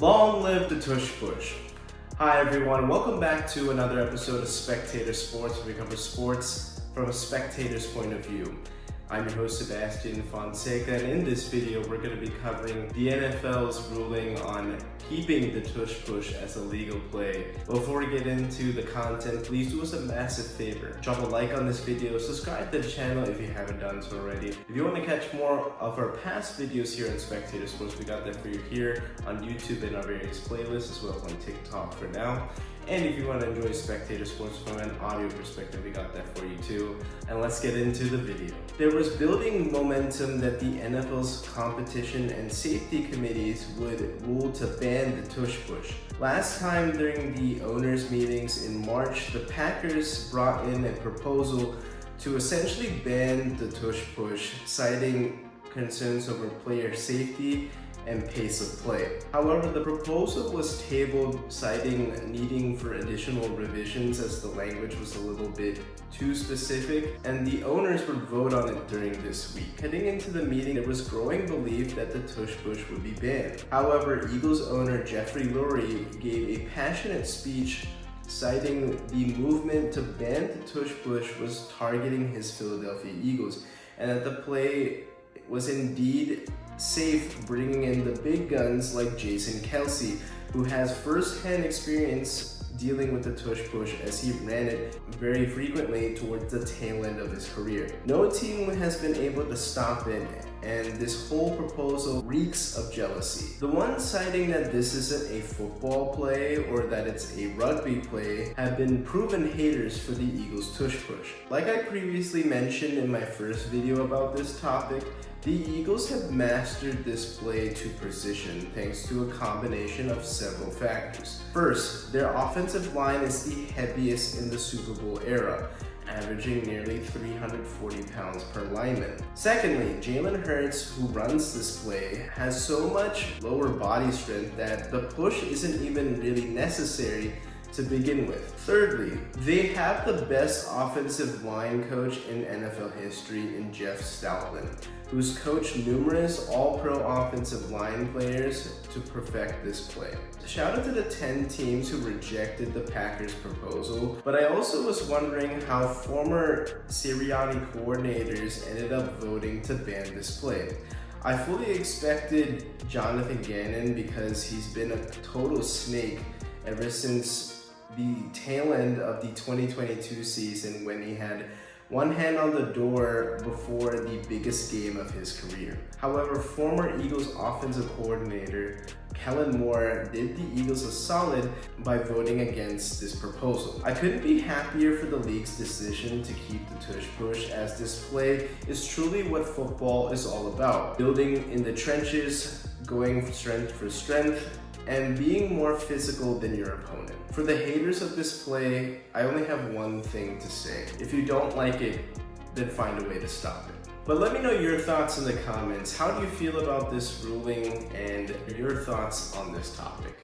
Long live the Tush Push. Hi everyone, welcome back to another episode of Spectator Sports, where we cover sports from a spectator's point of view. I'm your host Sebastian Fonseca, and in this video we're going to be covering the NFL's ruling on keeping the Tush Push as a legal play. Before we get into the content, please do us a massive favor. Drop a like on this video, subscribe to the channel if you haven't done so already. If you want to catch more of our past videos here on Spectator Sports, we got that for you here on YouTube and our various playlists, as well as on TikTok for now. And if you want to enjoy Spectator Sports from an audio perspective, we got that for you too. And let's get into the video. There was building momentum that the NFL's competition and safety committees would rule to ban the Tush Push. Last time during the owners' meetings in March, the Packers brought in a proposal to essentially ban the Tush Push, citing concerns over player safety and pace of play. However, the proposal was tabled, citing needing for additional revisions as the language was a little bit too specific, and the owners would vote on it during this week. Heading into the meeting, there was growing belief that the Tush Push would be banned. However, Eagles owner Jeffrey Lurie gave a passionate speech citing the movement to ban the Tush Push was targeting his Philadelphia Eagles, and that the play was indeed safe, bringing in the big guns like Jason Kelce, who has first-hand experience dealing with the Tush Push as he ran it very frequently towards the tail end of his career. No team has been able to stop it, and this whole proposal reeks of jealousy. The ones citing that this isn't a football play or that it's a rugby play have been proven haters for the Eagles' Tush Push. Like I previously mentioned in my first video about this topic, the Eagles have mastered this play to precision thanks to a combination of several factors. First, their offensive line is the heaviest in the Super Bowl era, averaging nearly 340 pounds per lineman. Secondly, Jalen Hurts, who runs this play, has so much lower body strength that the push isn't even really necessary to begin with. Thirdly, they have the best offensive line coach in NFL history in Jeff Stoutland, who's coached numerous all-pro offensive line players to perfect this play. Shout out to the 10 teams who rejected the Packers' proposal, but I also was wondering how former Sirianni coordinators ended up voting to ban this play. I fully expected Jonathan Gannon because he's been a total snake ever since the tail end of the 2022 season, when he had one hand on the door before the biggest game of his career. However, former Eagles offensive coordinator Kellen Moore did the Eagles a solid by voting against this proposal. I couldn't be happier for the league's decision to keep the Tush Push, as this play is truly what football is all about. Building in the trenches, going strength for strength, and being more physical than your opponent. For the haters of this play, I only have one thing to say. If you don't like it, then find a way to stop it. But let me know your thoughts in the comments. How do you feel about this ruling and your thoughts on this topic?